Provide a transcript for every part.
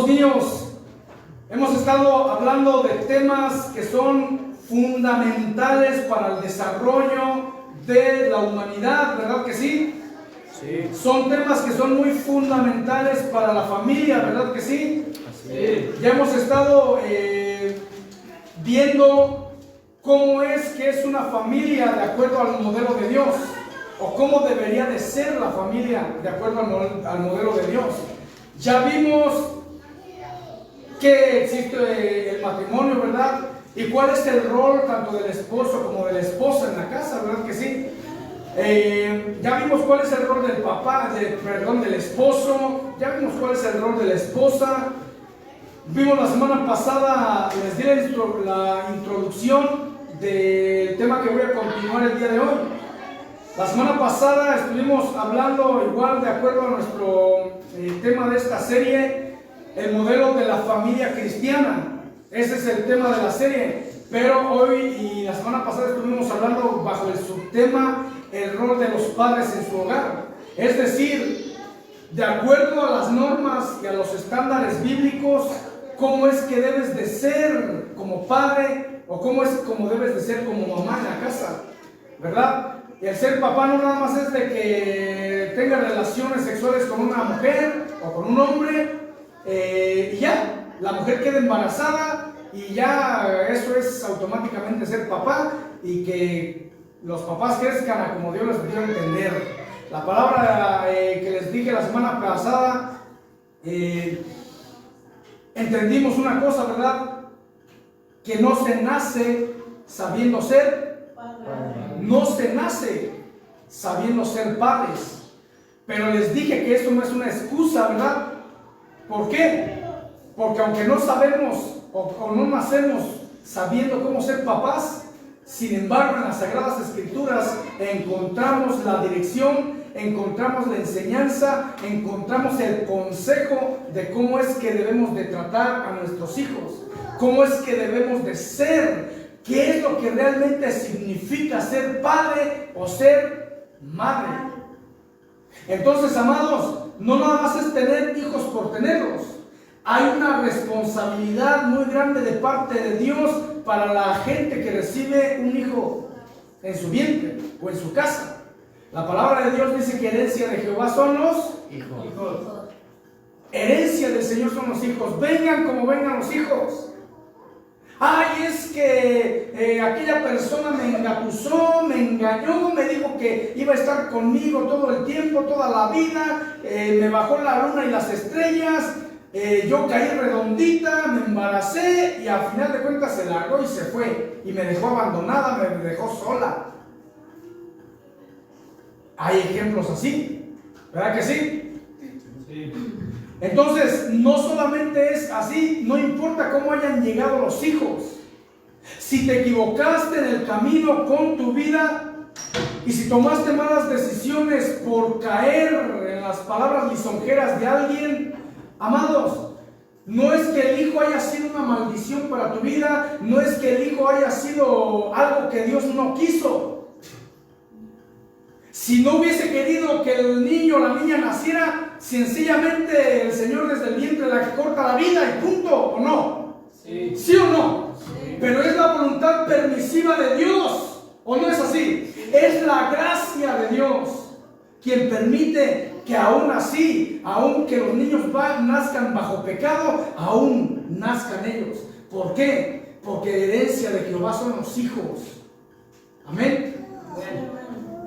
Amados niños, hemos estado hablando de temas que son fundamentales para el desarrollo de la humanidad, ¿verdad que sí? Sí. Son temas que son muy fundamentales para la familia, ¿verdad que sí? Así. Ya hemos estado viendo cómo es que es una familia de acuerdo al modelo de Dios, o cómo debería de ser la familia de acuerdo al modelo de Dios. Ya vimos que existe el matrimonio, ¿verdad? Y cuál es el rol tanto del esposo como de la esposa en la casa, ¿verdad que sí? Ya vimos cuál es el rol del papá, del esposo. Ya vimos cuál es el rol de la esposa. Vimos la semana pasada, les di la introducción del tema que voy a continuar el día de hoy. La semana pasada estuvimos hablando igual de acuerdo a nuestro tema de esta serie, el modelo de la familia cristiana. Ese es el tema de la serie. Pero hoy y la semana pasada estuvimos hablando bajo el subtema el rol de los padres en su hogar. Es decir, de acuerdo a las normas y a los estándares bíblicos, cómo es que debes de ser como padre o cómo debes de ser como mamá en la casa, ¿verdad? Y el ser papá no nada más es de que tenga relaciones sexuales con una mujer o con un hombre y ya, la mujer queda embarazada y ya eso es automáticamente ser papá y que los papás crezcan a como Dios les dio a entender. La palabra que les dije la semana pasada, entendimos una cosa, ¿verdad? Que no se nace sabiendo ser no se nace sabiendo ser padres, pero les dije que esto no es una excusa, ¿verdad? ¿Por qué? Porque aunque no sabemos o no nacemos sabiendo cómo ser papás, sin embargo en las Sagradas Escrituras encontramos la dirección, encontramos la enseñanza, encontramos el consejo de cómo es que debemos de tratar a nuestros hijos, cómo es que debemos de ser. ¿Qué es lo que realmente significa ser padre o ser madre? Entonces, amados, no nada más es tener hijos por tenerlos. Hay una responsabilidad muy grande de parte de Dios para la gente que recibe un hijo en su vientre o en su casa. La palabra de Dios dice que herencia de Jehová son los hijos. Herencia del Señor son los hijos. Vengan como vengan los hijos. Ay, es que aquella persona me engatusó, me engañó, me dijo que iba a estar conmigo todo el tiempo, toda la vida, me bajó la luna y las estrellas, yo caí redondita, me embaracé y al final de cuentas se largó y se fue y me dejó abandonada, me dejó sola. Hay ejemplos así, ¿verdad que sí? Sí. Entonces, no solamente es así, no importa cómo hayan llegado los hijos. Si te equivocaste en el camino con tu vida y si tomaste malas decisiones por caer en las palabras lisonjeras de alguien, amados, no es que el hijo haya sido una maldición para tu vida, no es que el hijo haya sido algo que Dios no quiso. Si no hubiese querido que el niño o la niña naciera, sencillamente el Señor desde el vientre la corta la vida y punto, ¿o no? Sí. ¿Sí o no? Sí. Pero es la voluntad permisiva de Dios, ¿o no es así? Sí. Es la gracia de Dios quien permite que aún así, aún que los niños nazcan bajo pecado, aún nazcan ellos. ¿Por qué? Porque herencia de Jehová son los hijos. Amén.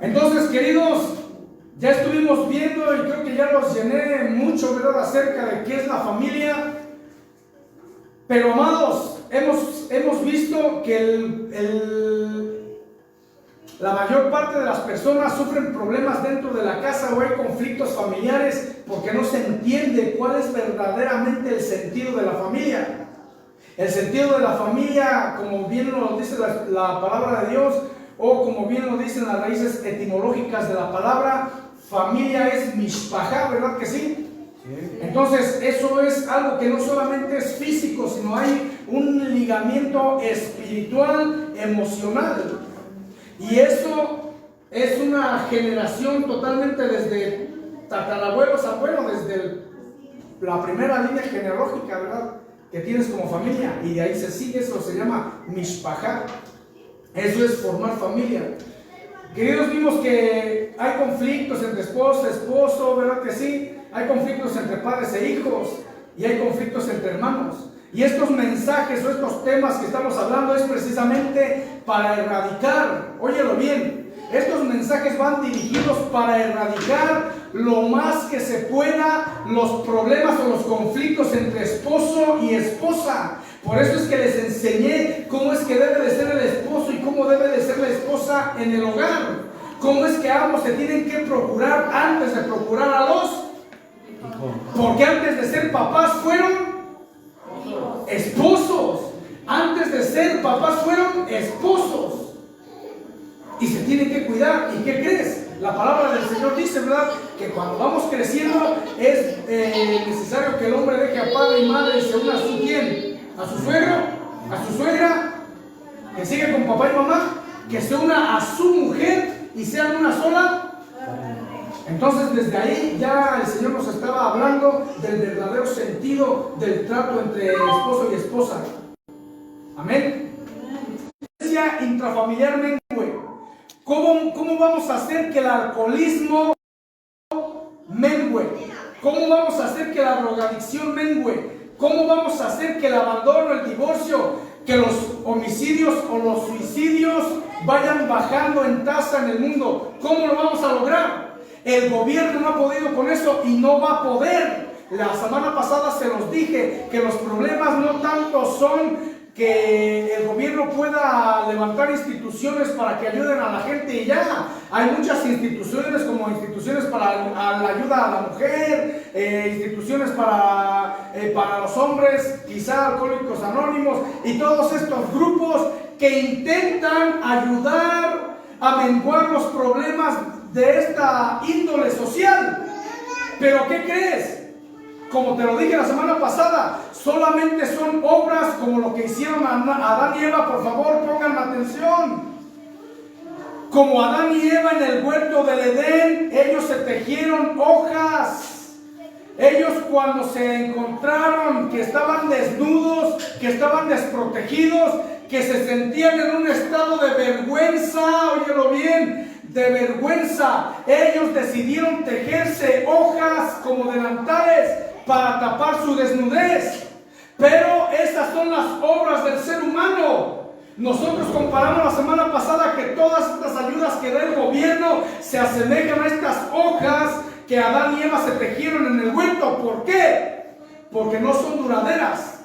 Entonces, queridos, ya estuvimos viendo y creo que ya los llené mucho, ¿verdad?, acerca de qué es la familia. Pero, amados, hemos visto que la mayor parte de las personas sufren problemas dentro de la casa o hay conflictos familiares porque no se entiende cuál es verdaderamente el sentido de la familia. El sentido de la familia, como bien lo dice la palabra de Dios, o como bien lo dicen las raíces etimológicas de la palabra, familia es mishpajá, ¿verdad que sí? Sí. Entonces, eso es algo que no solamente es físico, sino hay un ligamiento espiritual, emocional. Y eso es una generación totalmente desde tatarabuelos, abuelos, desde la primera línea genealógica, ¿verdad?, que tienes como familia, y de ahí se sigue. Eso se llama mishpachá. Eso es formar familia. Queridos, vimos que hay conflictos entre esposa, esposo, ¿verdad que sí? Hay conflictos entre padres e hijos, y hay conflictos entre hermanos. Y estos mensajes o estos temas que estamos hablando es precisamente para erradicar, óyelo bien, estos mensajes van dirigidos para erradicar lo más que se pueda los problemas o los conflictos entre esposo y esposa. Por eso es que les enseñé cómo es que debe de ser el esposo y cómo debe de ser la esposa en el hogar. Cómo es que ambos se tienen que procurar antes de procurar a los hijos. Porque antes de ser papás fueron esposos. Antes de ser papás fueron esposos. Y se tienen que cuidar. ¿Y qué crees? La palabra del Señor dice, ¿verdad?, que cuando vamos creciendo es necesario que el hombre deje a padre y madre y se una a su ¿quién? A su suegro, a su suegra, que siga con papá y mamá, que se una a su mujer y sean una sola. Entonces desde ahí ya el Señor nos estaba hablando del verdadero sentido del trato entre esposo y esposa. Amén. Intrafamiliar mengue. ¿Cómo vamos a hacer que el alcoholismo mengue? ¿Cómo vamos a hacer que la drogadicción mengue? ¿Cómo vamos a hacer que el abandono, el divorcio, que los homicidios o los suicidios vayan bajando en tasa en el mundo? ¿Cómo lo vamos a lograr? El gobierno no ha podido con eso y no va a poder. La semana pasada se los dije que los problemas no tanto son que el gobierno pueda levantar instituciones para que ayuden a la gente y ya. Hay muchas instituciones, como instituciones para la ayuda a la mujer, instituciones para los hombres, quizá Alcohólicos Anónimos, y todos estos grupos que intentan ayudar a menguar los problemas de esta índole social. Pero ¿qué crees? Como te lo dije la semana pasada, solamente son obras como lo que hicieron a Adán y Eva. Por favor, pongan atención. Como Adán y Eva en el huerto del Edén, ellos se tejieron hojas. Ellos cuando se encontraron que estaban desnudos, que estaban desprotegidos, que se sentían en un estado de vergüenza, óyelo bien, de vergüenza, ellos decidieron tejerse hojas como delantales para tapar su desnudez. Pero estas son las obras del ser humano. Nosotros comparamos la semana pasada que todas estas ayudas que da el gobierno se asemejan a estas hojas que Adán y Eva se tejieron en el huerto. ¿Por qué? Porque no son duraderas.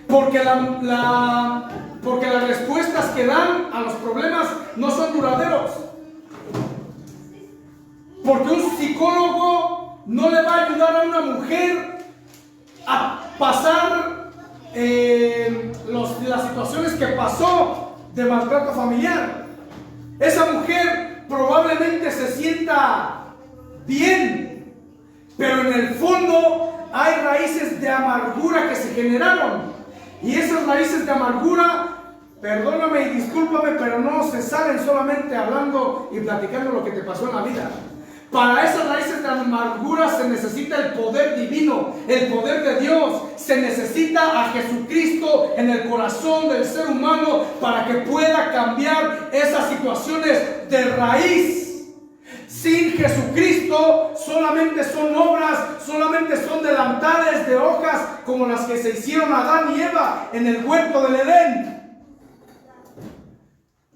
Porque las respuestas que dan a los problemas no son duraderos. Porque un psicólogo no le va a ayudar a una mujer a pasar las situaciones que pasó de maltrato familiar. Esa mujer probablemente se sienta bien, pero en el fondo hay raíces de amargura que se generaron. Y esas raíces de amargura, perdóname y discúlpame, pero no se salen solamente hablando y platicando lo que te pasó en la vida. Para esas raíces de amargura se necesita el poder divino, el poder de Dios. Se necesita a Jesucristo en el corazón del ser humano para que pueda cambiar esas situaciones de raíz. Sin Jesucristo solamente son obras, solamente son delantales de hojas como las que se hicieron a Adán y Eva en el huerto del Edén.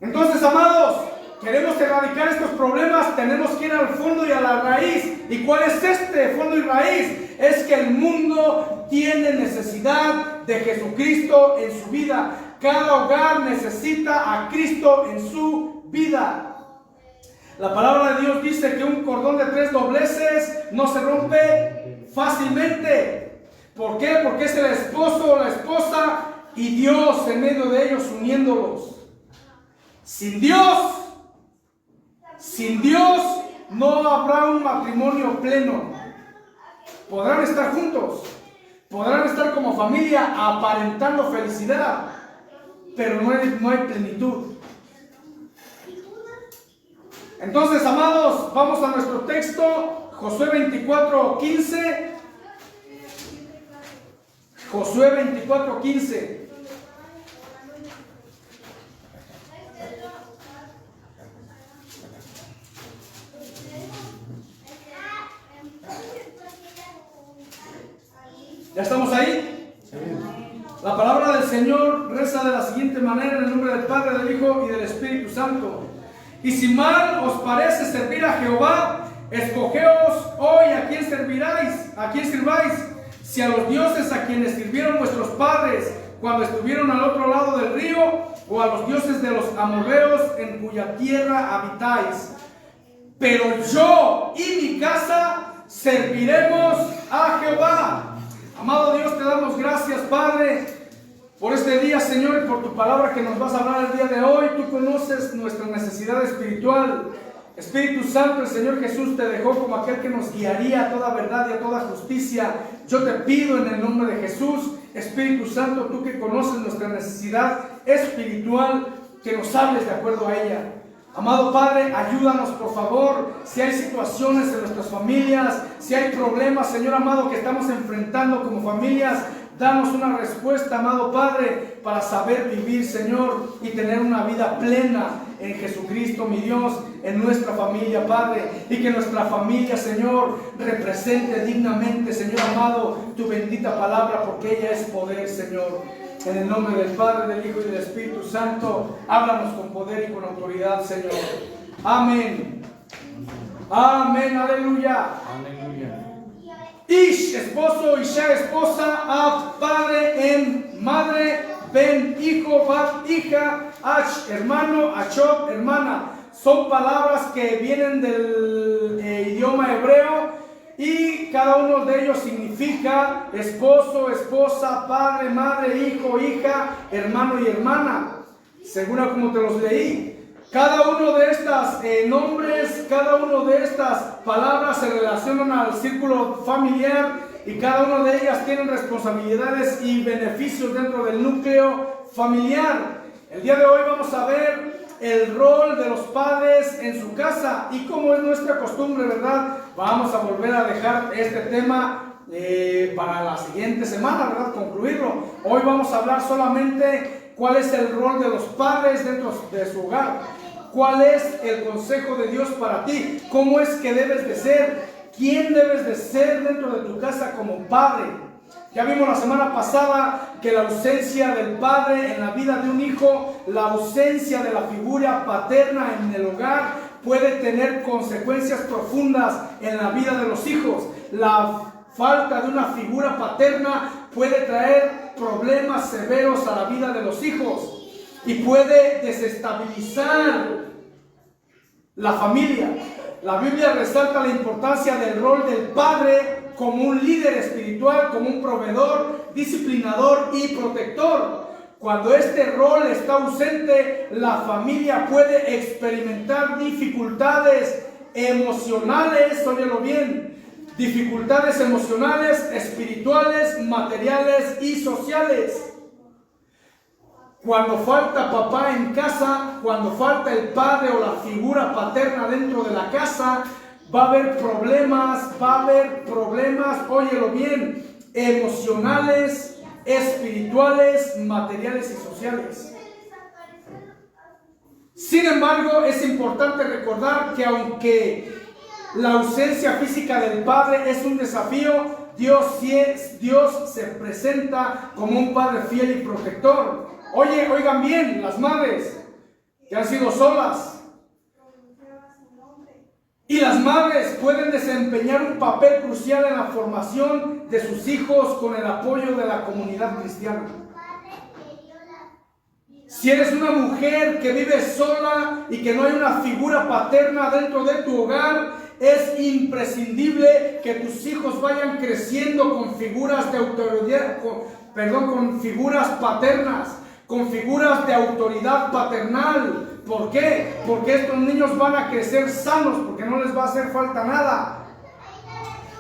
Entonces, amados, queremos erradicar estos problemas, tenemos que ir al fondo y a la raíz. ¿Y cuál es este fondo y raíz? Es que el mundo tiene necesidad de Jesucristo en su vida. Cada hogar necesita a Cristo en su vida. La palabra de Dios dice que un cordón de 3 dobleces no se rompe fácilmente. ¿Por qué? Porque es el esposo o la esposa y Dios en medio de ellos uniéndolos. Sin Dios no habrá un matrimonio pleno. Podrán estar juntos, podrán estar como familia aparentando felicidad, pero no hay plenitud. Entonces, amados, vamos a nuestro texto, Josué 24:15. Josué 24:15. ¿Ya estamos ahí? Sí. La palabra del Señor reza de la siguiente manera, en el nombre del Padre, del Hijo y del Espíritu Santo. Y si mal os parece servir a Jehová, escogeos hoy a quién serviráis, a quién sirváis, si a los dioses a quienes sirvieron vuestros padres cuando estuvieron al otro lado del río, o a los dioses de los amorreos en cuya tierra habitáis. Pero yo y mi casa serviremos a Jehová. Amado Dios, te damos gracias, Padre, por este día, Señor, y por tu palabra que nos vas a hablar el día de hoy. Tú conoces nuestra necesidad espiritual. Espíritu Santo, el Señor Jesús te dejó como aquel que nos guiaría a toda verdad y a toda justicia. Yo te pido en el nombre de Jesús, Espíritu Santo, tú que conoces nuestra necesidad espiritual, que nos hables de acuerdo a ella. Amado Padre, ayúdanos por favor, si hay situaciones en nuestras familias, si hay problemas, Señor amado, que estamos enfrentando como familias, danos una respuesta, amado Padre, para saber vivir, Señor, y tener una vida plena en Jesucristo, mi Dios, en nuestra familia, Padre, y que nuestra familia, Señor, represente dignamente, Señor amado, tu bendita palabra, porque ella es poder, Señor. En el nombre del Padre, del Hijo y del Espíritu Santo, háblanos con poder y con autoridad, Señor. Amén. Amén, aleluya. Aleluya. Ish, esposo, Isha, esposa, Ab, padre, En, madre, Ben, hijo, Bat, hija, Ach, hermano, Achot, hermana. Son palabras que vienen del idioma hebreo. Y cada uno de ellos significa esposo, esposa, padre, madre, hijo, hija, hermano y hermana, según a como te los leí. Cada uno de estos nombres, cada uno de estas palabras se relacionan al círculo familiar y cada una de ellas tienen responsabilidades y beneficios dentro del núcleo familiar. El día de hoy vamos a ver el rol de los padres en su casa y como es nuestra costumbre, ¿verdad? Vamos a volver a dejar este tema para la siguiente semana, ¿verdad? Concluirlo. Hoy vamos a hablar solamente cuál es el rol de los padres dentro de su hogar. ¿Cuál es el consejo de Dios para ti? ¿Cómo es que debes de ser? ¿Quién debes de ser dentro de tu casa como padre? Ya vimos la semana pasada que la ausencia del padre en la vida de un hijo, la ausencia de la figura paterna en el hogar puede tener consecuencias profundas en la vida de los hijos. La falta de una figura paterna puede traer problemas severos a la vida de los hijos y puede desestabilizar la familia. La Biblia resalta la importancia del rol del padre como un líder espiritual, como un proveedor, disciplinador y protector. Cuando este rol está ausente, la familia puede experimentar dificultades emocionales, óyelo bien, dificultades emocionales, espirituales, materiales y sociales. Cuando falta papá en casa, cuando falta el padre o la figura paterna dentro de la casa, va a haber problemas, óyelo bien, emocionales, espirituales, materiales y sociales. Sin embargo, es importante recordar que aunque la ausencia física del padre es un desafío, Dios se presenta como un padre fiel y protector. Oigan bien, las madres que han sido solas. Y las madres pueden desempeñar un papel crucial en la formación de sus hijos con el apoyo de la comunidad cristiana. Si eres una mujer que vive sola y que no hay una figura paterna dentro de tu hogar, es imprescindible que tus hijos vayan creciendo con figuras de autoridad, con figuras paternas, con figuras de autoridad paternal. ¿Por qué? Porque estos niños van a crecer sanos, porque no les va a hacer falta nada.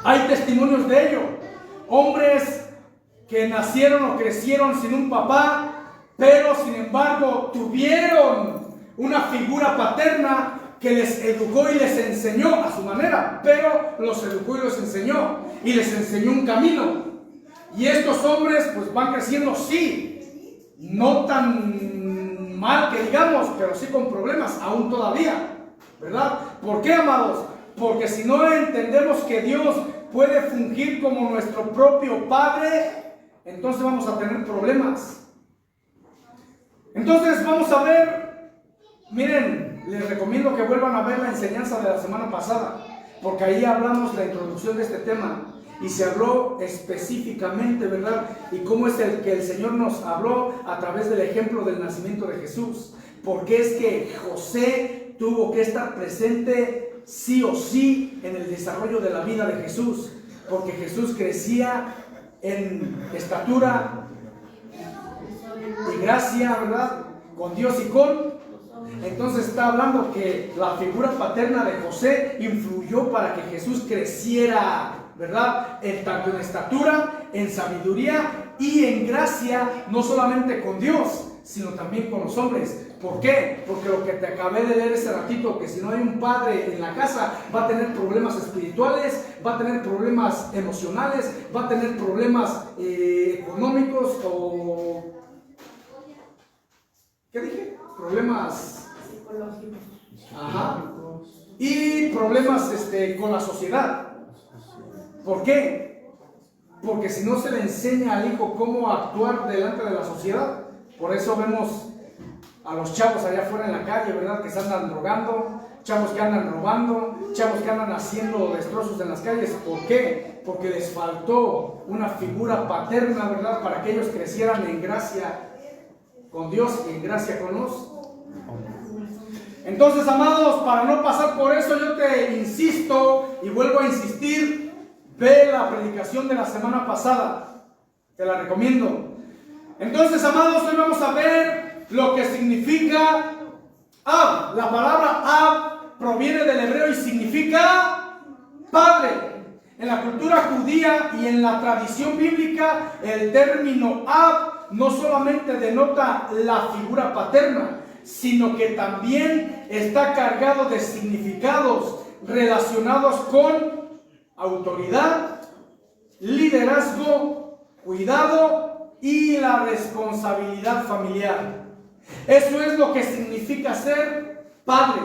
Hay testimonios de ello. Hombres que nacieron o crecieron sin un papá, pero sin embargo tuvieron una figura paterna que les educó y les enseñó a su manera, pero los educó y los enseñó, y les enseñó un camino. Y estos hombres pues van creciendo, sí, no tan mal que digamos, pero sí con problemas, aún todavía, ¿verdad? ¿Por qué, amados? Porque si no entendemos que Dios puede fungir como nuestro propio Padre, entonces vamos a tener problemas. Entonces vamos a ver, miren, les recomiendo que vuelvan a ver la enseñanza de la semana pasada, porque ahí hablamos la introducción de este tema y se habló específicamente, ¿verdad? Y cómo es el que el Señor nos habló a través del ejemplo del nacimiento de Jesús. Porque es que José tuvo que estar presente sí o sí en el desarrollo de la vida de Jesús, porque Jesús crecía en estatura y gracia, ¿verdad? Con Dios y con... Entonces está hablando que la figura paterna de José influyó para que Jesús creciera, ¿verdad? Tanto en estatura, en sabiduría y en gracia, no solamente con Dios, sino también con los hombres. ¿Por qué? Porque lo que te acabé de leer ese ratito, que si no hay un padre en la casa, va a tener problemas espirituales, va a tener problemas emocionales, va a tener problemas económicos o... ¿Qué dije? Problemas psicológicos. Ajá. Y problemas con la sociedad. ¿Por qué? Porque si no se le enseña al hijo cómo actuar delante de la sociedad, por eso vemos a los chavos allá afuera en la calle, ¿verdad? Que se andan drogando, chavos que andan robando, chavos que andan haciendo destrozos en las calles. ¿Por qué? Porque les faltó una figura paterna, ¿verdad? Para que ellos crecieran en gracia con Dios y en gracia con los... Entonces, amados, para no pasar por eso, yo te insisto y vuelvo a insistir, ve la predicación de la semana pasada, te la recomiendo. Entonces, amados, hoy vamos a ver lo que significa Ab. La palabra Ab proviene del hebreo y significa padre. En la cultura judía y en la tradición bíblica, el término Ab no solamente denota la figura paterna, sino que también está cargado de significados relacionados con autoridad, liderazgo, cuidado y la responsabilidad familiar. Eso es lo que significa ser padre.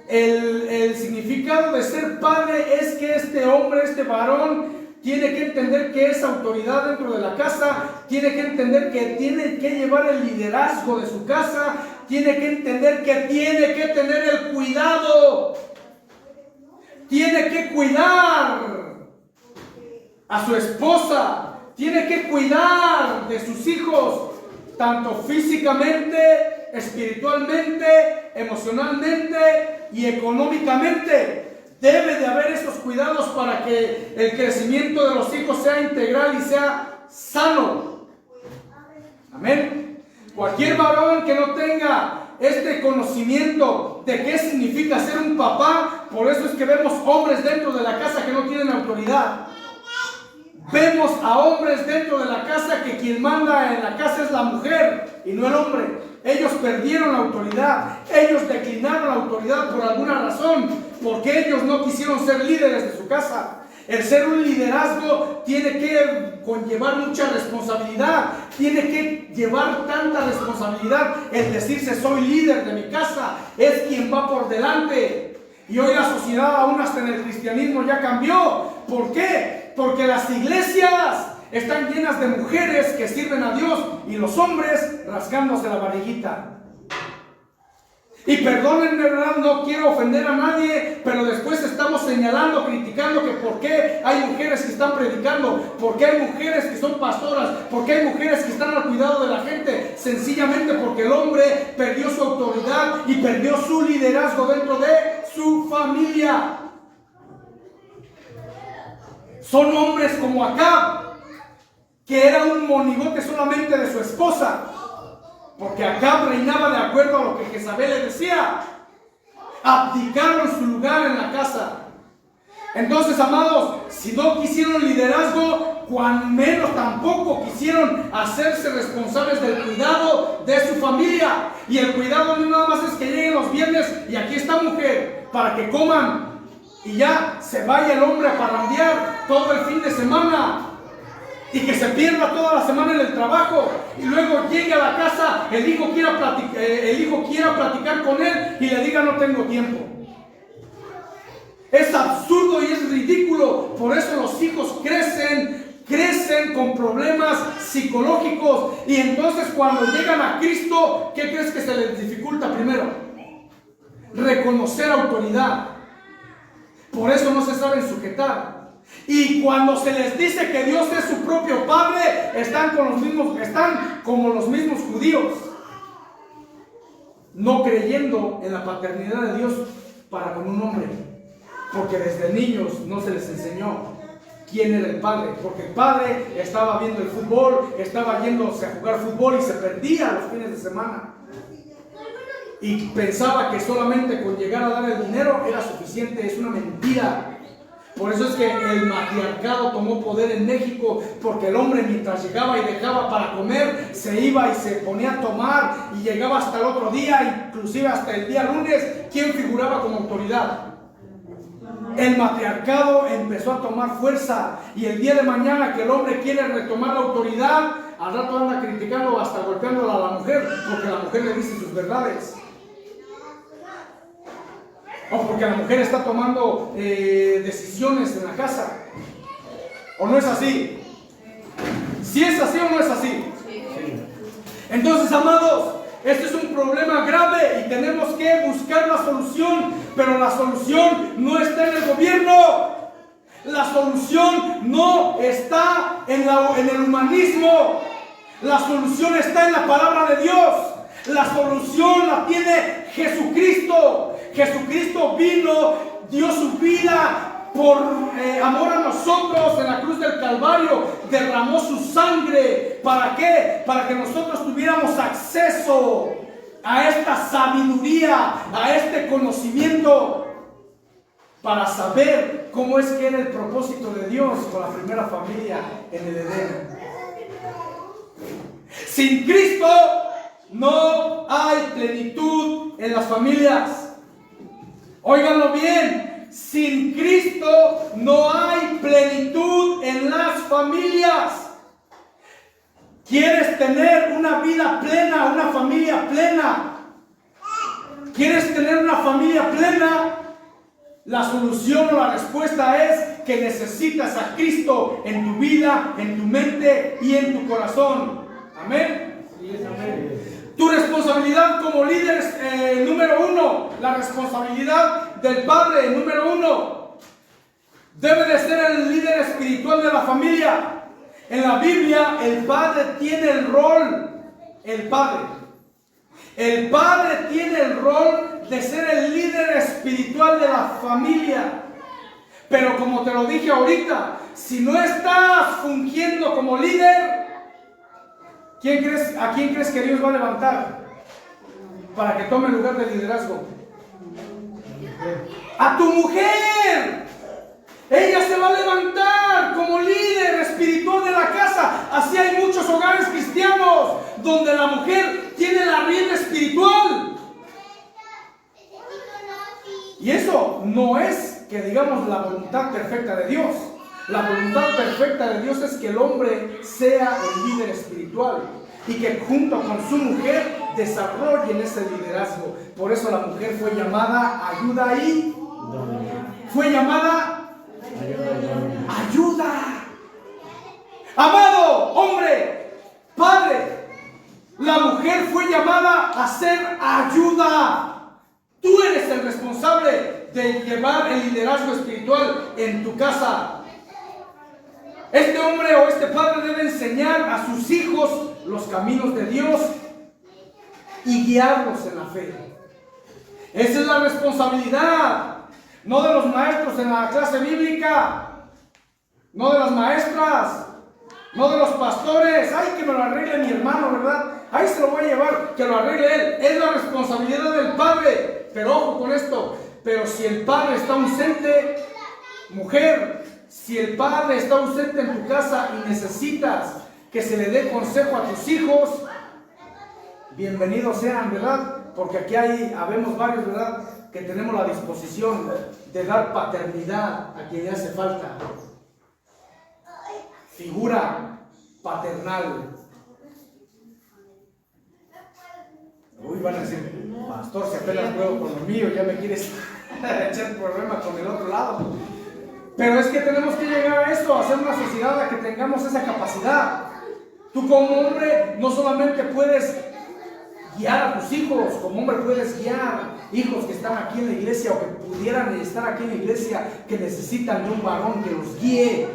El significado de ser padre es que este hombre, este varón, tiene que entender que es autoridad dentro de la casa, tiene que entender que tiene que llevar el liderazgo de su casa, tiene que entender que tiene que tener el cuidado, tiene que cuidar a su esposa, tiene que cuidar de sus hijos, tanto físicamente, espiritualmente, emocionalmente y económicamente. Debe de haber esos cuidados para que el crecimiento de los hijos sea integral y sea sano. Amén. Cualquier varón que no tenga este conocimiento de qué significa ser un papá, por eso es que vemos hombres dentro de la casa que no tienen autoridad. Vemos a hombres dentro de la casa que quien manda en la casa es la mujer y no el hombre. Ellos perdieron la autoridad, ellos declinaron la autoridad por alguna razón, porque ellos no quisieron ser líderes de su casa. El ser un liderazgo tiene que conllevar mucha responsabilidad, tiene que llevar tanta responsabilidad. El decirse soy líder de mi casa es quien va por delante. Y hoy la sociedad, aún hasta en el cristianismo, ya cambió. ¿Por qué? Porque las iglesias están llenas de mujeres que sirven a Dios y los hombres rasgándose la barriguita. Y perdónenme, ¿verdad? No quiero ofender a nadie, pero después estamos señalando, criticando que por qué hay mujeres que están predicando, por qué hay mujeres que son pastoras, por qué hay mujeres que están al cuidado de la gente, sencillamente porque el hombre perdió su autoridad y perdió su liderazgo dentro de su familia. Son hombres como Acab, que era un monigote solamente de su esposa, porque Acab reinaba de acuerdo a lo que Jezabel le decía. Abdicaron su lugar en la casa. Entonces, amados, si no quisieron liderazgo, cuán menos tampoco quisieron hacerse responsables del cuidado de su familia. Y el cuidado no nada más es que lleguen los viernes y aquí está mujer para que coman y ya se vaya el hombre a parrandear todo el fin de semana y que se pierda toda la semana en el trabajo y luego llegue a la casa, el hijo quiera platicar con él y le diga no tengo tiempo. Es absurdo y es ridículo. Por eso los hijos crecen con problemas psicológicos. Y entonces cuando llegan a Cristo, ¿qué crees que se les dificulta primero? Reconocer autoridad. Por eso no se saben sujetar. Y cuando se les dice que Dios es su propio Padre, están como los mismos judíos, no creyendo en la paternidad de Dios para con un hombre. Porque desde niños no se les enseñó quién era el padre. Porque el padre estaba viendo el fútbol, estaba yéndose a jugar fútbol y se perdía los fines de semana. Y pensaba que solamente con llegar a dar el dinero era suficiente. Es una mentira. Por eso es que el matriarcado tomó poder en México, porque el hombre mientras llegaba y dejaba para comer, se iba y se ponía a tomar y llegaba hasta el otro día, inclusive hasta el día lunes. ¿Quién figuraba como autoridad? El matriarcado empezó a tomar fuerza y el día de mañana que el hombre quiere retomar la autoridad, al rato anda criticando hasta golpeándola a la mujer porque la mujer le dice sus verdades. O porque la mujer está tomando decisiones en la casa. ¿O no es así? ¿Si es así o no es así? Entonces, amados, este es un problema grave y tenemos que buscar la solución, pero la solución no está en el gobierno. La solución no está en el humanismo. La solución está en la palabra de Dios. La solución la tiene Jesucristo. Jesucristo vino, dio su vida por amor a nosotros en la cruz del Calvario, derramó su sangre. ¿Para qué? Para que nosotros tuviéramos acceso a esta sabiduría, a este conocimiento, para saber cómo es que era el propósito de Dios con la primera familia en el Edén. Sin Cristo no hay plenitud en las familias. Óiganlo bien, sin Cristo no hay plenitud en las familias. ¿Quieres tener una vida plena, una familia plena? ¿Quieres tener una familia plena? La solución o la respuesta es que necesitas a Cristo en tu vida, en tu mente y en tu corazón. Amén. Sí, amén. Tu responsabilidad como líder número uno, la responsabilidad del padre número uno, debe de ser el líder espiritual de la familia. En la Biblia el padre tiene el rol, el padre tiene el rol de ser el líder espiritual de la familia. Pero como te lo dije ahorita, si no estás fungiendo como líder, ¿a quién crees que Dios va a levantar para que tome el lugar de liderazgo? ¡A tu mujer! Ella se va a levantar como líder espiritual de la casa. Así hay muchos hogares cristianos donde la mujer tiene la rienda espiritual. Y eso no es que digamos la voluntad perfecta de Dios. La voluntad perfecta de Dios es que el hombre sea el líder espiritual y que junto con su mujer desarrollen ese liderazgo. Por eso la mujer fue llamada ayuda y fue llamada ayuda. Amado hombre, padre, la mujer fue llamada a ser ayuda. Tú eres el responsable de llevar el liderazgo espiritual en tu casa. Este hombre o este padre debe enseñar a sus hijos los caminos de Dios y guiarlos en la fe. Esa es la responsabilidad, no de los maestros en la clase bíblica, no de las maestras, no de los pastores. Ay, que me lo arregle mi hermano, ¿verdad? Ahí se lo voy a llevar, que lo arregle él. Es la responsabilidad del padre. Pero ojo con esto, pero si el padre está ausente, mujer, Si el padre está ausente en tu casa y necesitas que se le dé consejo a tus hijos, bienvenidos sean, ¿verdad? Porque aquí habemos varios, ¿verdad?, que tenemos la disposición de dar paternidad a quien le hace falta. Figura paternal. Uy, van a decir, pastor, si apenas puedo con lo mío, ya me quieres echar problema con el otro lado. Pero es que tenemos que llegar a esto, a hacer una sociedad a que tengamos esa capacidad. Tú como hombre no solamente puedes guiar a tus hijos, como hombre puedes guiar hijos que están aquí en la iglesia o que pudieran estar aquí en la iglesia, que necesitan de un varón que los guíe.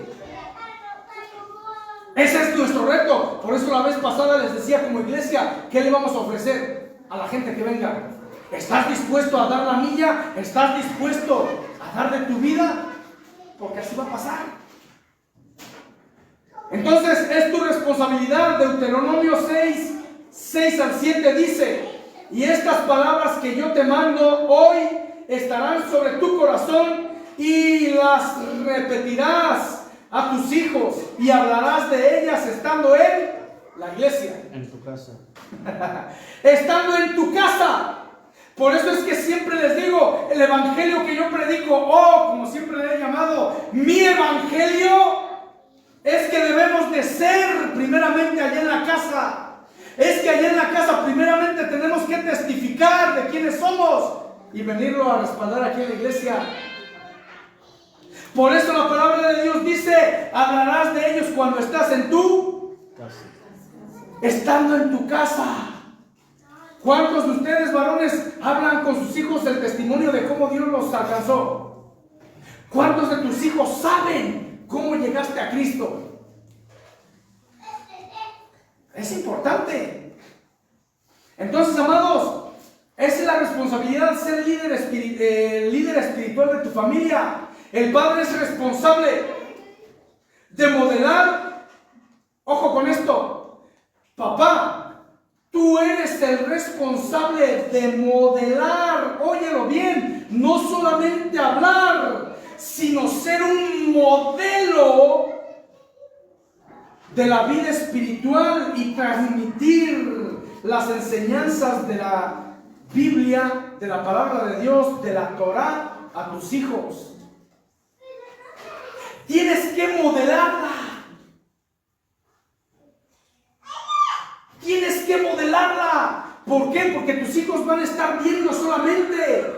Ese es nuestro reto. Por eso la vez pasada les decía, como iglesia, ¿qué le vamos a ofrecer a la gente que venga? ¿Estás dispuesto a dar la milla? ¿Estás dispuesto a dar de tu vida? Porque así va a pasar. Entonces es tu responsabilidad. Deuteronomio 6 al 7 dice: y estas palabras que yo te mando hoy estarán sobre tu corazón y las repetirás a tus hijos y hablarás de ellas estando en la iglesia. En tu casa. Estando en tu casa. Por eso es que siempre les digo, el evangelio que yo predico, como siempre le he llamado, mi evangelio, es que debemos de ser primeramente allá en la casa. Es que allá en la casa primeramente tenemos que testificar de quiénes somos y venirlo a respaldar aquí en la iglesia. Por eso la palabra de Dios dice: hablarás de ellos cuando estás en tu casa. Estando en tu casa. ¿Cuántos de ustedes, varones, hablan con sus hijos el testimonio de cómo Dios los alcanzó? ¿Cuántos de tus hijos saben cómo llegaste a Cristo? Es importante. Entonces, amados, esa es la responsabilidad de ser líder espiritual de tu familia. El padre es responsable de modelar. Ojo con esto, papá. Tú eres el responsable de modelar, óyelo bien, no solamente hablar, sino ser un modelo de la vida espiritual y transmitir las enseñanzas de la Biblia, de la palabra de Dios, de la Torá a tus hijos. Tienes que modelarla. Tienes que modelarla. ¿Por qué? Porque tus hijos van a estar viendo solamente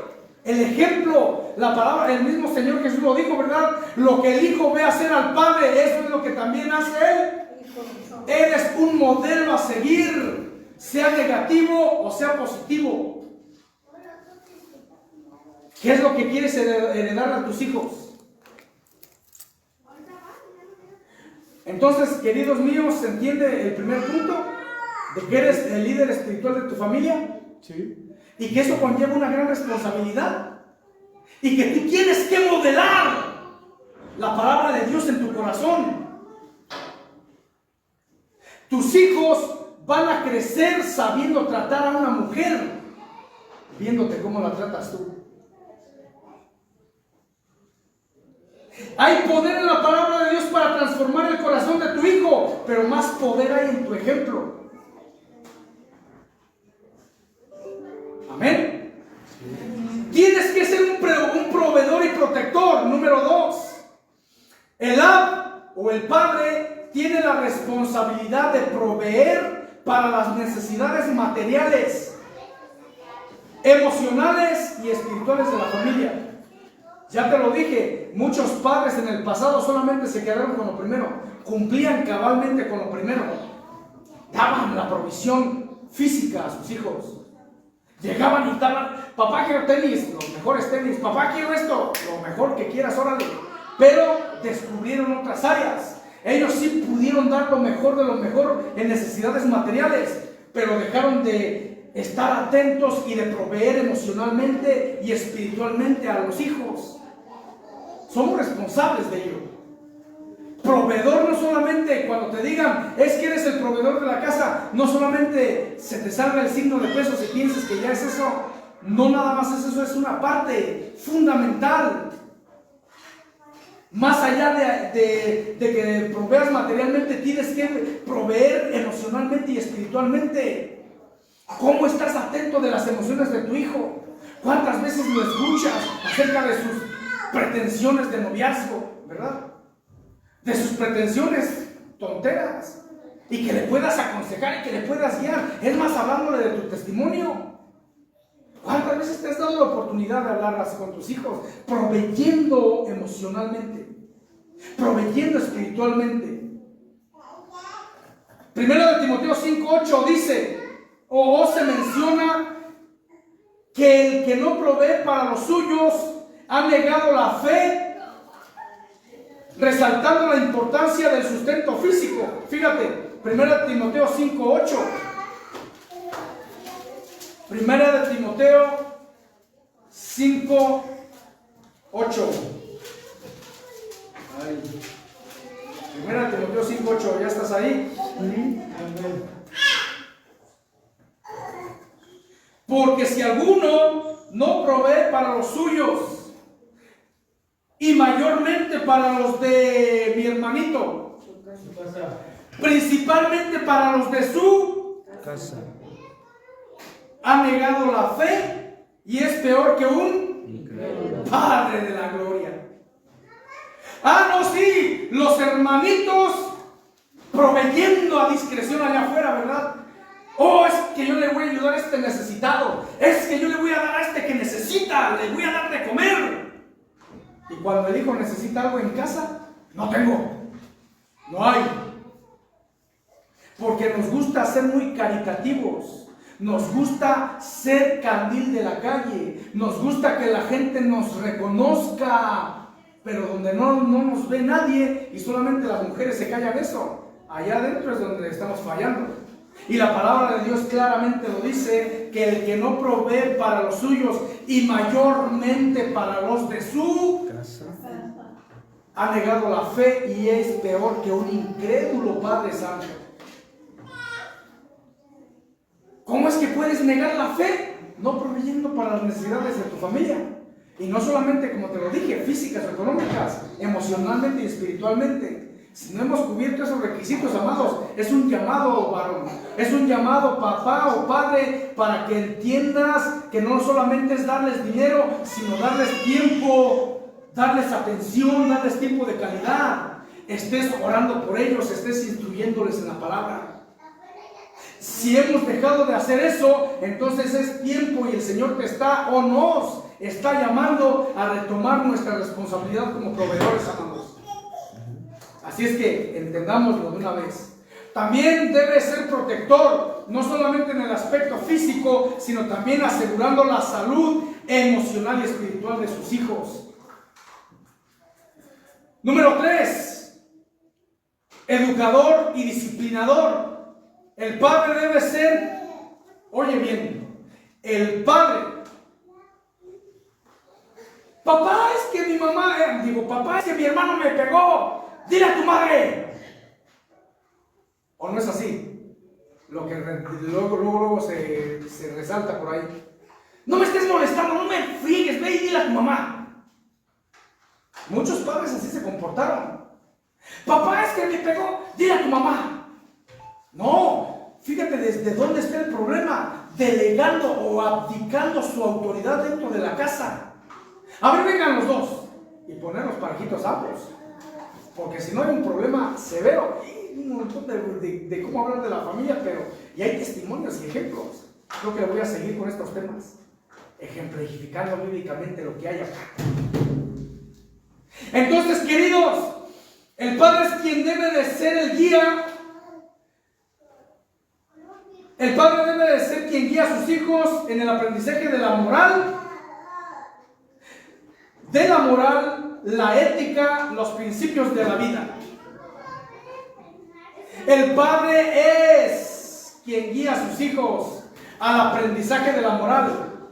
el ejemplo. La palabra, el mismo Señor Jesús lo dijo, ¿verdad? Lo que el hijo ve hacer al padre, eso es lo que también hace él. Eres un modelo a seguir, sea negativo o sea positivo. ¿Qué es lo que quieres heredar a tus hijos? Entonces, queridos míos, ¿se entiende el primer punto? De que eres el líder espiritual de tu familia. Sí. Y que eso conlleva una gran responsabilidad. Y que tú tienes que modelar la palabra de Dios en tu corazón. Tus hijos van a crecer sabiendo tratar a una mujer, viéndote cómo la tratas tú. Hay poder en la palabra de Dios para transformar el corazón de tu hijo, pero más poder hay en tu ejemplo. Amén. Tienes que ser un proveedor y protector. Número 2. El ab o el padre tiene la responsabilidad de proveer para las necesidades materiales, emocionales y espirituales de la familia. Ya te lo dije, muchos padres en el pasado solamente se quedaron con lo primero, cumplían cabalmente con lo primero, daban la provisión física a sus hijos. Llegaban y daban: papá, quiero tenis, los mejores tenis; papá, quiero esto, lo mejor que quieras, órale. Pero descubrieron otras áreas. Ellos sí pudieron dar lo mejor de lo mejor en necesidades materiales, pero dejaron de estar atentos y de proveer emocionalmente y espiritualmente a los hijos. Somos responsables de ello. Proveedor no solamente cuando te digan es que eres el proveedor de la casa, no solamente se te salga el signo de pesos y pienses que ya es eso. No, nada más es eso, es una parte fundamental. Más allá de que proveas materialmente, tienes que proveer emocionalmente y espiritualmente. ¿Cómo estás atento de las emociones de tu hijo? ¿Cuántas veces lo escuchas acerca de sus pretensiones de noviazgo, verdad? De sus pretensiones tonteras. Y que le puedas aconsejar y que le puedas guiar. Es más, hablándole de tu testimonio. ¿Cuántas veces te has dado la oportunidad de hablar así con tus hijos? Proveyendo emocionalmente, proveyendo espiritualmente. Primero de Timoteo 5:8 dice, o se menciona que el que no provee para los suyos ha negado la fe, resaltando la importancia del sustento físico. Fíjate, primero de Timoteo 5:8. Primera de Timoteo 5:8. Primera de Timoteo 5:8. ¿Ya estás ahí? Porque si alguno no provee para los suyos, y mayormente para los de mi hermanito, principalmente para los de su casa, ha negado la fe y es peor que un Padre de la gloria. Ah, no, sí, los hermanitos proveyendo a discreción allá afuera, ¿verdad? Oh, es que yo le voy a ayudar a este necesitado, es que yo le voy a dar a este que necesita, le voy a dar de comer. Y cuando el hijo necesita algo en casa, no tengo, no hay. Porque nos gusta ser muy caritativos. Nos gusta ser candil de la calle. Nos gusta que la gente nos reconozca. Pero donde no nos ve nadie y solamente las mujeres se callan eso, allá adentro es donde estamos fallando. Y la palabra de Dios claramente lo dice, que el que no provee para los suyos y mayormente para los de su casa ha negado la fe y es peor que un incrédulo, Padre Santo. ¿Cómo es que puedes negar la fe? No proveyendo para las necesidades de tu familia. Y no solamente, como te lo dije, físicas o económicas, emocionalmente y espiritualmente. Si no hemos cubierto esos requisitos, amados, es un llamado, varón, es un llamado, papá o padre, para que entiendas que no solamente es darles dinero, sino darles tiempo, darles atención, darles tiempo de calidad. Estés orando por ellos, estés instruyéndoles en la palabra. Si hemos dejado de hacer eso, entonces es tiempo y el Señor te está o nos está llamando a retomar nuestra responsabilidad como proveedores, amados. Así es que entendámoslo de una vez. También debe ser protector, no solamente en el aspecto físico, sino también asegurando la salud emocional y espiritual de sus hijos. Número 3, educador y disciplinador. El padre debe ser, oye bien, el padre. Papá, es que mi mamá, papá, es que mi hermano me pegó. Dile a tu madre. ¿O no es así? Lo que luego se resalta por ahí. No me estés molestando, no me friegues, ve y dile a tu mamá. Muchos padres así se comportaron. Papá, es que me pegó, dile a tu mamá. No, fíjate desde dónde está el problema. Delegando o abdicando su autoridad dentro de la casa. A ver, vengan los dos y poner los parejitos ambos. Porque si no hay un problema severo. Y un montón de cómo hablar de la familia, pero y hay testimonios y ejemplos. Creo que voy a seguir con estos temas, ejemplificando bíblicamente lo que hay acá. Entonces, queridos, el padre es quien debe de ser el guía. El padre debe de ser quien guía a sus hijos en el aprendizaje de la moral, la ética, los principios de la vida. El padre es quien guía a sus hijos al aprendizaje de la moral.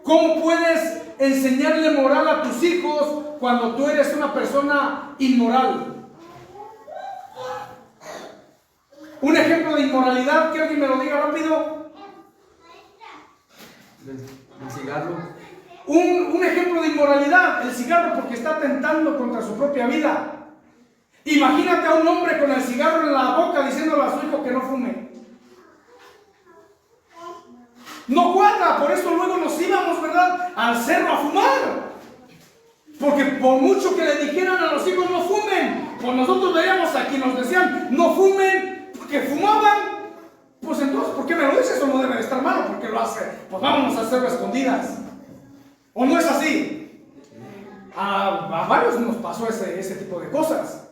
¿Cómo puedes enseñarle moral a tus hijos cuando tú eres una persona inmoral? Un ejemplo de inmoralidad, que alguien me lo diga rápido. El cigarro. Un ejemplo de inmoralidad, el cigarro, porque está atentando contra su propia vida. Imagínate a un hombre con el cigarro en la boca diciéndole a su hijo que no fume. No cuadra, por eso luego nos íbamos, ¿verdad?, al cerro a fumar. Porque por mucho que le dijeran a los hijos no fumen, pues nosotros veíamos a quienes nos decían no fumen, porque fumaban. Pues entonces, ¿por qué me lo dices? Eso no debe de estar malo, porque lo hace. Pues vámonos a hacerlo a escondidas. ¿O no es así? A varios nos pasó ese tipo de cosas.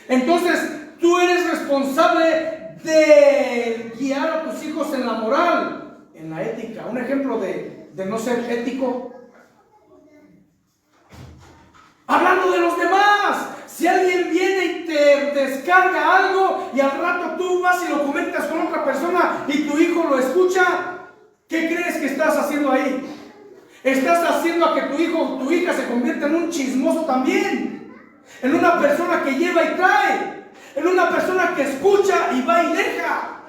Entonces, tú eres responsable de guiar a tus hijos en la moral, en la ética. Un ejemplo de no ser ético. Hablando de los demás. Si alguien viene y te descarga algo y al rato tú vas y lo comentas con otra persona y tu hijo lo escucha, ¿qué crees que estás haciendo ahí? Estás haciendo a que tu hijo o tu hija se convierta en un chismoso también, en una persona que lleva y trae, en una persona que escucha y va y deja.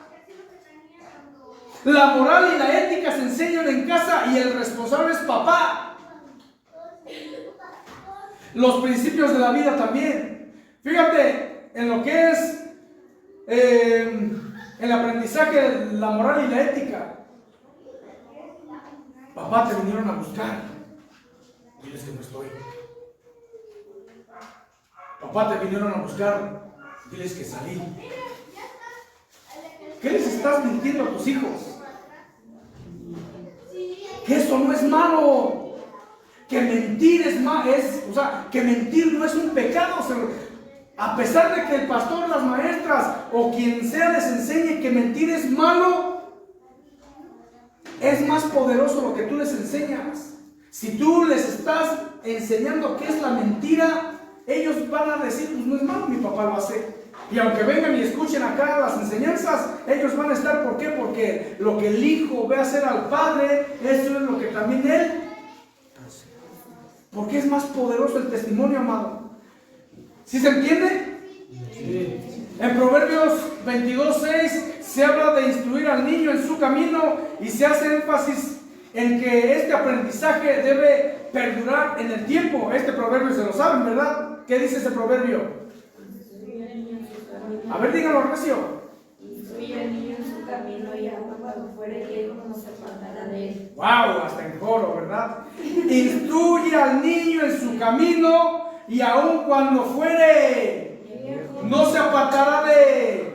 La moral y la ética se enseñan en casa y el responsable es papá. Los principios de la vida también. Fíjate en lo que es el aprendizaje, la moral y la ética. Papá, te vinieron a buscar. Diles que no estoy. Papá, te vinieron a buscar. Diles que salí. ¿Qué les estás mintiendo a tus hijos? Que eso no es malo. Que mentir es malo. O sea, que mentir no es un pecado. A pesar de que el pastor, las maestras o quien sea les enseñe que mentir es malo, es más poderoso lo que tú les enseñas. Si tú les estás enseñando qué es la mentira, ellos van a decir, pues no es malo, mi papá lo hace. Y aunque vengan y escuchen acá las enseñanzas, ellos van a estar, ¿por qué? Porque lo que el hijo ve hacer al padre, eso es lo que también él hace. Porque es más poderoso el testimonio, amado. ¿Sí se entiende? Sí. En Proverbios 22:6 se habla de instruir al niño en su camino y se hace énfasis en que este aprendizaje debe perdurar en el tiempo. Este proverbio se lo saben, ¿verdad? ¿Qué dice ese proverbio? A ver, díganlo, recio. Instruye al niño en su camino y aun cuando fuere viejo no se apartará de él. ¡Wow! Hasta en coro, ¿verdad? Instruye al niño en su camino y aun cuando fuere no se apartará de él.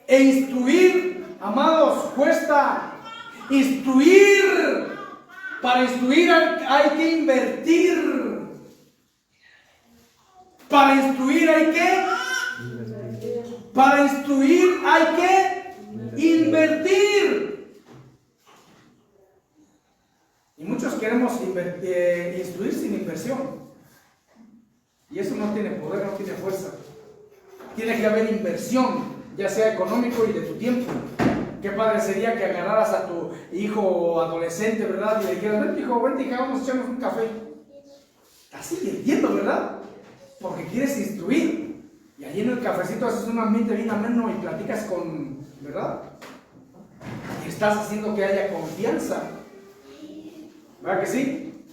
E instruir, amados, cuesta. Instruir. Para instruir hay que invertir. Para instruir hay que invertir. Y muchos queremos instruir sin inversión. Y eso no tiene poder, no tiene fuerza. Tiene que haber inversión, ya sea económico y de tu tiempo. Qué padre sería que agarraras a tu hijo adolescente, ¿verdad? Y le dijeras, ven hijo, ven hija, vamos a echarnos un café. Estás invirtiendo, ¿verdad? Porque quieres instruir. Y allí en el cafecito haces un ambiente bien ameno y platicas con, ¿verdad? Y estás haciendo que haya confianza. ¿Verdad que sí?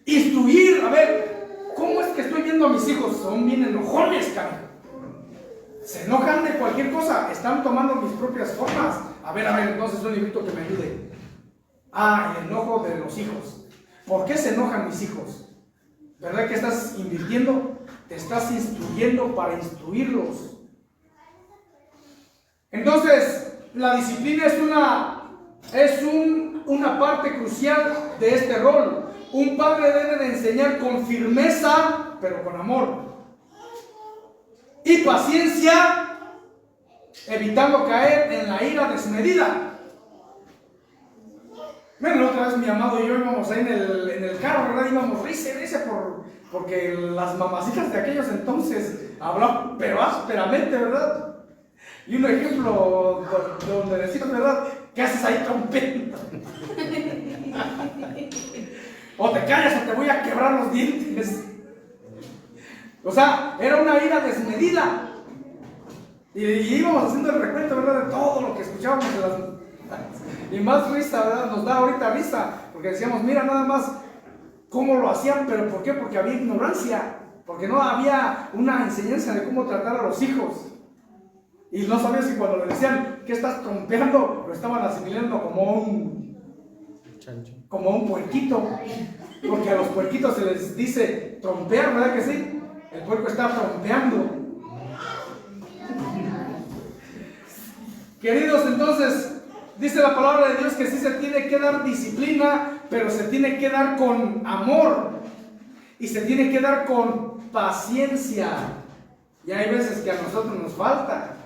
Instruir, a ver, ¿cómo es que estoy viendo a mis hijos? Son bien enojones, cabrón. Se enojan de cualquier cosa, están tomando mis propias formas. A ver, entonces un librito que me ayude. El enojo de los hijos. ¿Por qué se enojan mis hijos? ¿Verdad que estás invirtiendo? Te estás instruyendo para instruirlos. Entonces, la disciplina es una parte crucial de este rol. Un padre debe de enseñar con firmeza, pero con amor. Y paciencia, evitando caer en la ira desmedida. Bueno, la otra vez mi amado y yo íbamos ahí en el carro, ¿verdad? Íbamos risa porque las mamacitas de aquellos entonces hablaban pero ásperamente, ¿verdad? Y un ejemplo donde decían, ¿verdad? ¿Qué haces ahí, trompeta? O te callas o te voy a quebrar los dientes. O sea, era una ira desmedida. Y íbamos haciendo el recuento, ¿verdad? De todo lo que escuchábamos Y más risa, ¿verdad? Nos da ahorita risa, porque decíamos, mira nada más cómo lo hacían, pero ¿por qué? Porque había ignorancia, porque no había una enseñanza de cómo tratar a los hijos. Y no sabías si cuando le decían que estás trompeando, lo estaban asimilando como un puerquito, porque a los puerquitos se les dice trompear, ¿verdad que sí? El puerco está trompeando. Queridos, entonces, dice la palabra de Dios que sí se tiene que dar disciplina, pero se tiene que dar con amor y se tiene que dar con paciencia. Y hay veces que a nosotros nos falta.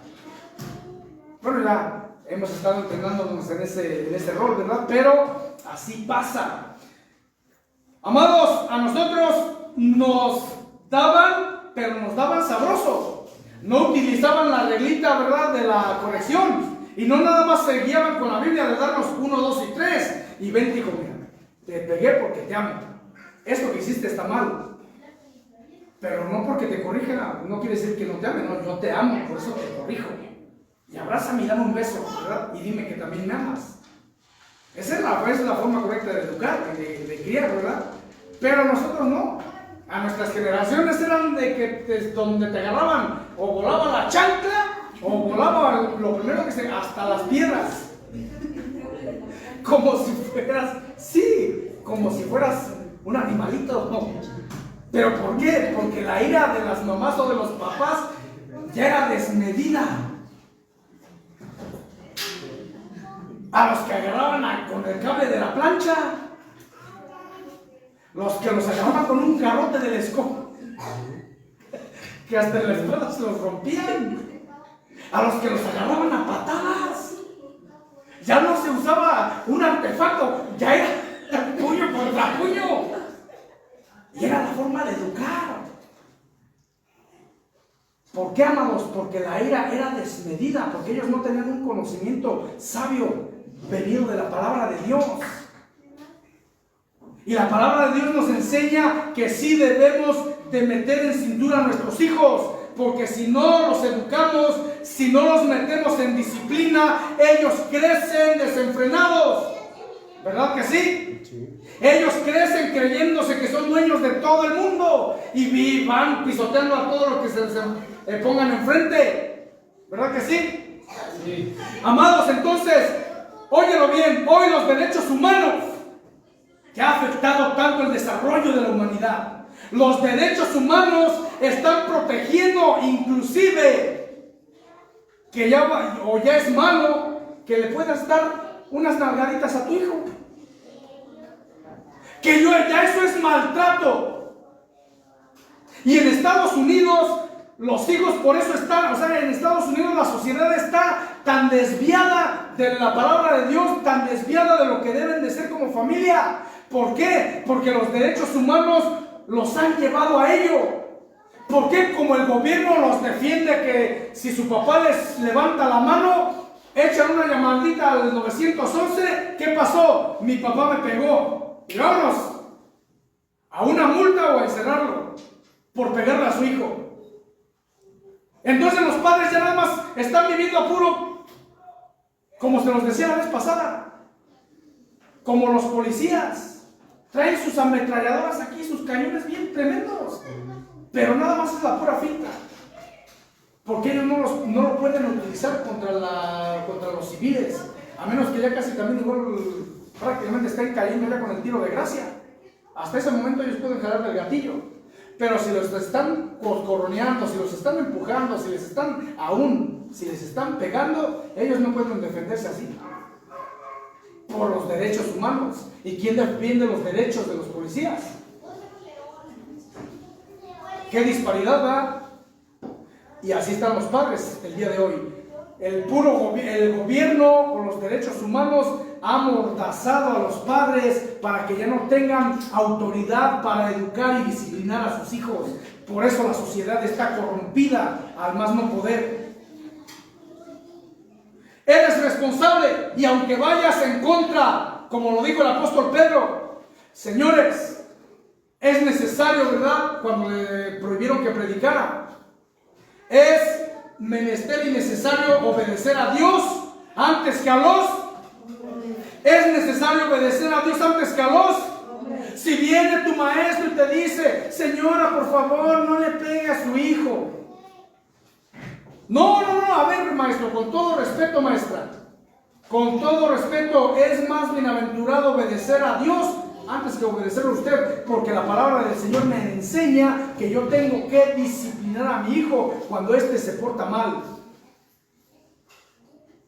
Bueno, ya hemos estado entrenándonos en ese rol, ¿verdad? Pero así pasa. Amados, a nosotros nos daban, pero nos daban sabroso. No utilizaban la reglita, ¿verdad?, de la corrección. Y no nada más se guiaban con la Biblia de darnos 1, 2 y 3. Y ven, hijo, mira, te pegué porque te amo. Esto que hiciste está mal. Pero no porque te corrija, no quiere decir que no te ame. No, yo te amo, por eso te corrijo. Y abrázame y dame un beso, ¿verdad? Y dime que también me amas. Esa es la forma correcta de educar, de criar, ¿verdad? Pero nosotros no. A nuestras generaciones eran de que donde te agarraban o volaba la chancla o volaba lo primero que se, hasta las piedras. Como si fueras, sí, como si fueras un animalito, ¿no? ¿Pero por qué? Porque la ira de las mamás o de los papás ya era desmedida. A los que agarraban con el cable de la plancha, los que los agarraban con un garrote del escoba, que hasta en la espalda se los rompían, a los que los agarraban a patadas. Ya no se usaba un artefacto, ya era puño contra puño. Y era la forma de educar. ¿Por qué, amados? Porque la ira era desmedida, porque ellos no tenían un conocimiento sabio venido de la palabra de Dios. Y la palabra de Dios nos enseña que sí debemos de meter en cintura a nuestros hijos, porque si no los educamos, si no los metemos en disciplina, ellos crecen desenfrenados. ¿Verdad que sí? Sí. Ellos crecen creyéndose que son dueños de todo el mundo y van pisoteando a todo lo que se pongan enfrente. ¿Verdad que sí? Sí. Amados, entonces, óyelo bien, hoy los derechos humanos que ha afectado tanto el desarrollo de la humanidad. Los derechos humanos están protegiendo inclusive que ya es malo que le puedas dar unas nalgaditas a tu hijo. Que ya eso es maltrato. Y en Estados Unidos los hijos por eso están, en Estados Unidos la sociedad está tan desviada de la palabra de Dios, tan desviada de lo que deben de ser como familia. ¿Por qué? Porque los derechos humanos los han llevado a ello. ¿Por qué? Como el gobierno los defiende, que si su papá les levanta la mano, echan una llamadita al 911, ¿qué pasó? Mi papá me pegó. Y vámonos a una multa o a encerrarlo por pegarle a su hijo. Entonces los padres ya nada más están viviendo a puro, como se los decía la vez pasada, como los policías. Traen sus ametralladoras aquí, sus cañones bien tremendos, pero nada más es la pura finta, porque ellos no lo pueden utilizar contra los civiles, a menos que ya casi también igual prácticamente estén cayendo ya con el tiro de gracia. Hasta ese momento ellos pueden jalar del gatillo, pero si los están corroneando, si los están empujando, si les están pegando, ellos no pueden defenderse así. Por los derechos humanos. ¿Y quién defiende los derechos de los policías? ¿Qué disparidad va? Y así están los padres el día de hoy. El gobierno con los derechos humanos ha amordazado a los padres para que ya no tengan autoridad para educar y disciplinar a sus hijos. Por eso la sociedad está corrompida al más no poder. Eres responsable, y aunque vayas en contra, como lo dijo el apóstol Pedro, señores, es necesario, ¿verdad? Cuando le prohibieron que predicara, es menester y necesario obedecer a Dios antes que a los Es necesario obedecer a Dios antes que a los. Si viene tu maestro y te dice, señora, por favor, no le pegue a su hijo. No, a ver, maestro, con todo respeto, maestra. Con todo respeto, es más bienaventurado obedecer a Dios antes que obedecerle a usted, porque la palabra del Señor me enseña que yo tengo que disciplinar a mi hijo cuando éste se porta mal.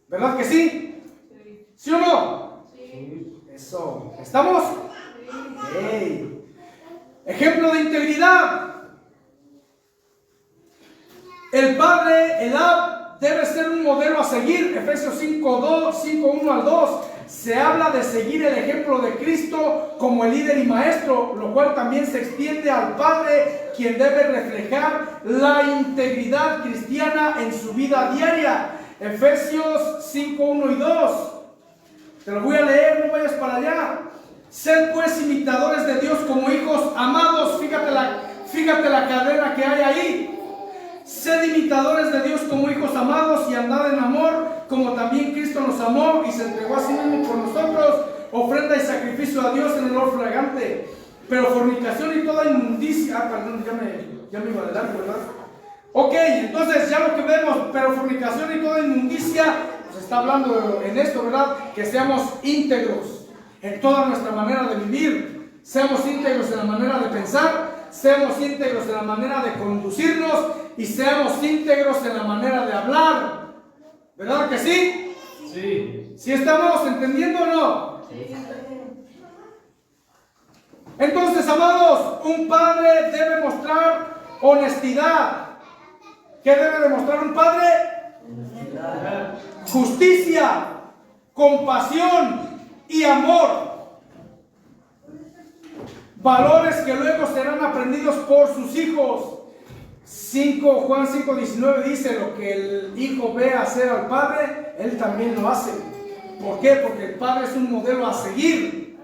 ¿Verdad que sí? ¿Sí o no? Sí. Eso. ¿Estamos? Hey. Ejemplo de integridad. El padre, el Ab, debe ser un modelo a seguir. Efesios 5:1 al 2. Se habla de seguir el ejemplo de Cristo como el líder y maestro, lo cual también se extiende al padre, quien debe reflejar la integridad cristiana en su vida diaria. Efesios 5:1 y 2. Te lo voy a leer, no vayas para allá. Sed pues imitadores de Dios como hijos amados. Fíjate la cadena que hay ahí. Sed imitadores de Dios como hijos amados y andad en amor, como también Cristo nos amó y se entregó a sí mismo por nosotros, ofrenda y sacrificio a Dios en olor fragante. Pero fornicación y toda inmundicia. Perdón, ya me iba adelante, ¿verdad? Ok, entonces ya lo que vemos, pero fornicación y toda inmundicia, pues está hablando en esto, ¿verdad? Que seamos íntegros en toda nuestra manera de vivir, seamos íntegros en la manera de pensar, seamos íntegros en la manera de conducirnos y seamos íntegros en la manera de hablar. ¿Verdad que sí? Sí. ¿Sí estamos entendiendo o no? Sí. Entonces, amados, un padre debe mostrar honestidad. ¿Qué debe demostrar un padre? Honestidad. Justicia, compasión y amor. Valores que luego serán aprendidos por sus hijos. Juan 5:19 dice: lo que el hijo ve hacer al padre, él también lo hace. ¿Por qué? Porque el padre es un modelo a seguir.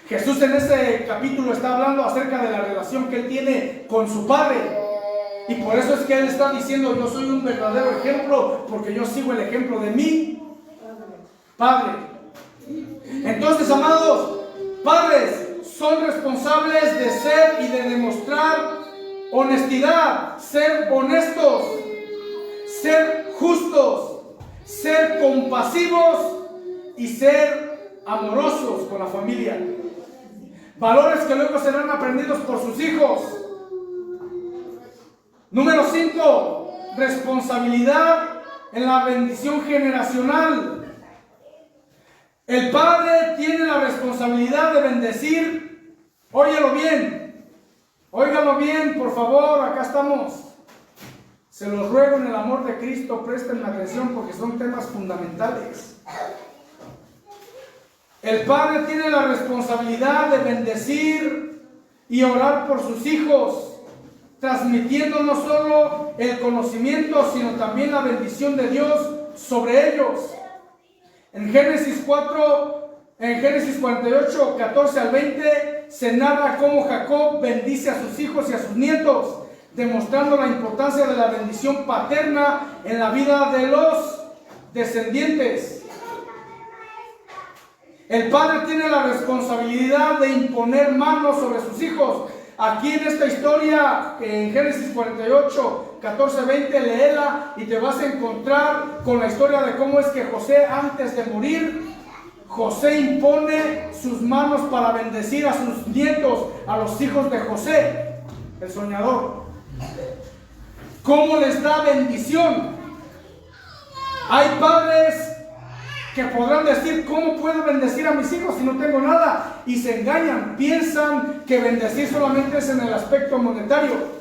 Jesús en este capítulo está hablando acerca de la relación que él tiene con su padre. Y por eso es que él está diciendo: yo soy un verdadero ejemplo, porque yo sigo el ejemplo de mi padre. Entonces, amados, padres son responsables de ser y de demostrar honestidad, ser honestos, ser justos, ser compasivos y ser amorosos con la familia. Valores que luego serán aprendidos por sus hijos. Número 5, responsabilidad en la bendición generacional. El padre tiene la responsabilidad de bendecir. Óyelo bien, óigalo bien, por favor, acá estamos. Se los ruego en el amor de Cristo, presten atención porque son temas fundamentales. El padre tiene la responsabilidad de bendecir y orar por sus hijos, transmitiendo no solo el conocimiento, sino también la bendición de Dios sobre ellos. En Génesis 48, 14 al 20, se narra cómo Jacob bendice a sus hijos y a sus nietos, demostrando la importancia de la bendición paterna en la vida de los descendientes. El padre tiene la responsabilidad de imponer manos sobre sus hijos. Aquí en esta historia, en Génesis 48, 14, 20, léela y te vas a encontrar con la historia de cómo es que José, antes de morir, José impone sus manos para bendecir a sus nietos, a los hijos de José, el soñador. ¿Cómo les da bendición? Hay padres que podrán decir: ¿cómo puedo bendecir a mis hijos si no tengo nada? Y se engañan, piensan que bendecir solamente es en el aspecto monetario.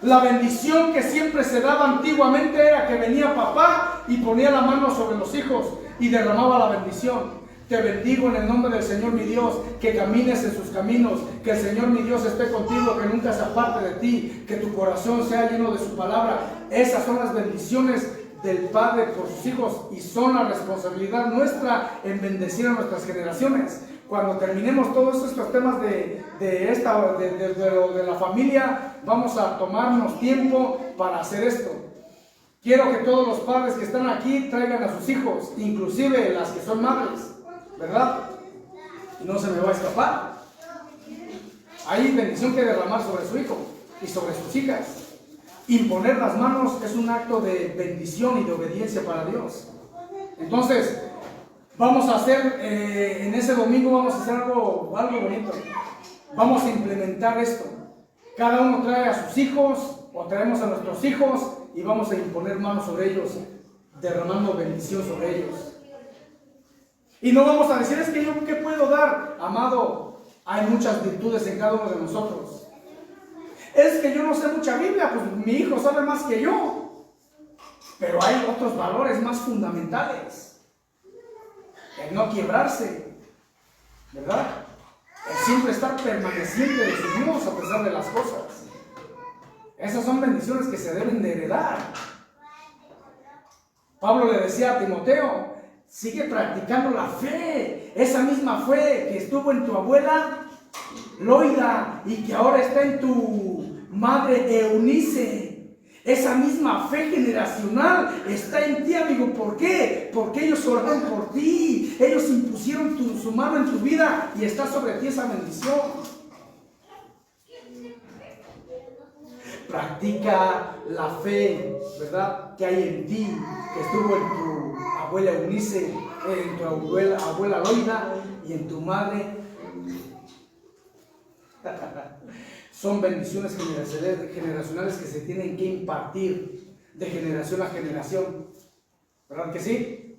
La bendición que siempre se daba antiguamente era que venía papá y ponía la mano sobre los hijos y derramaba la bendición. Te bendigo en el nombre del Señor mi Dios, que camines en sus caminos, que el Señor mi Dios esté contigo, que nunca se aparte de ti, que tu corazón sea lleno de su palabra. Esas son las bendiciones del Padre por sus hijos y son la responsabilidad nuestra en bendecir a nuestras generaciones. Cuando terminemos todos estos temas de la familia, vamos a tomarnos tiempo para hacer esto. Quiero que todos los padres que están aquí traigan a sus hijos, inclusive las que son madres. ¿verdad? Y no se me va a escapar. Hay bendición que derramar sobre su hijo y sobre sus hijas. Imponer las manos es un acto de bendición y de obediencia para Dios. Entonces, vamos a hacer, en ese domingo vamos a hacer algo bonito. Vamos a implementar esto. Cada uno trae a sus hijos o traemos a nuestros hijos y vamos a imponer manos sobre ellos, derramando bendición sobre ellos. Y no vamos a decir, es que yo, ¿qué puedo dar? Amado, hay muchas virtudes en cada uno de nosotros. Es que yo no sé mucha Biblia, pues mi hijo sabe más que yo. Pero hay otros valores más fundamentales. El no quebrarse, ¿verdad? El siempre estar permaneciente de su Dios a pesar de las cosas. Esas son bendiciones que se deben de heredar. Pablo le decía a Timoteo, sigue practicando la fe, esa misma fe que estuvo en tu abuela Loida y que ahora está en tu madre Eunice. Esa misma fe generacional está en ti, amigo. ¿Por qué? Porque ellos oraron por ti, ellos impusieron su mano en tu vida y está sobre ti esa bendición. Practica la fe, ¿verdad?, que hay en ti, que estuvo en tu abuela Eunice, en tu abuela Loida y en tu madre. Son bendiciones generacionales que se tienen que impartir de generación a generación, ¿verdad que sí?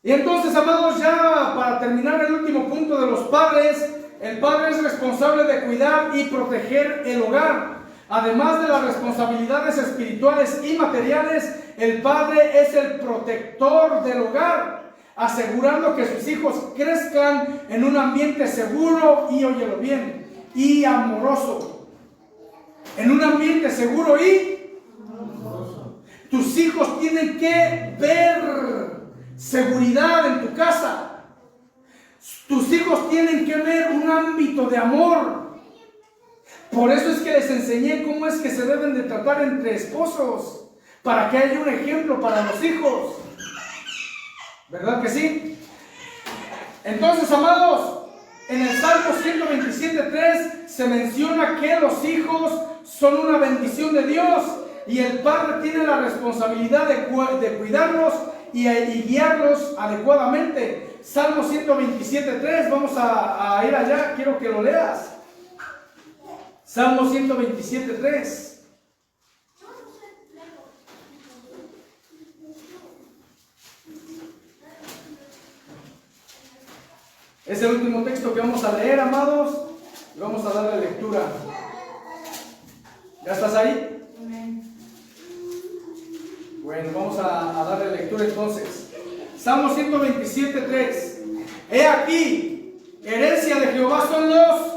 Y entonces, amados, ya para terminar el último punto de los padres, el padre es responsable de cuidar y proteger el hogar. Además de las responsabilidades espirituales y materiales, el padre es el protector del hogar, asegurando que sus hijos crezcan en un ambiente seguro y, óyelo bien, y amoroso. En un ambiente seguro y amoroso. Tus hijos tienen que ver seguridad en tu casa. Tus hijos tienen que ver un ámbito de amor. Por eso es que les enseñé cómo es que se deben de tratar entre esposos, para que haya un ejemplo para los hijos. ¿Verdad que sí? Entonces, amados, en el Salmo 127:3 se menciona que los hijos son una bendición de Dios y el padre tiene la responsabilidad de cuidarlos y guiarlos adecuadamente. Salmo 127:3, vamos a ir allá, quiero que lo leas. Salmo 127:3. Es el último texto que vamos a leer, amados, y vamos a darle lectura. ¿Ya estás ahí? Bueno, vamos a darle lectura entonces. Salmo 127:3. He aquí, herencia de Jehová son los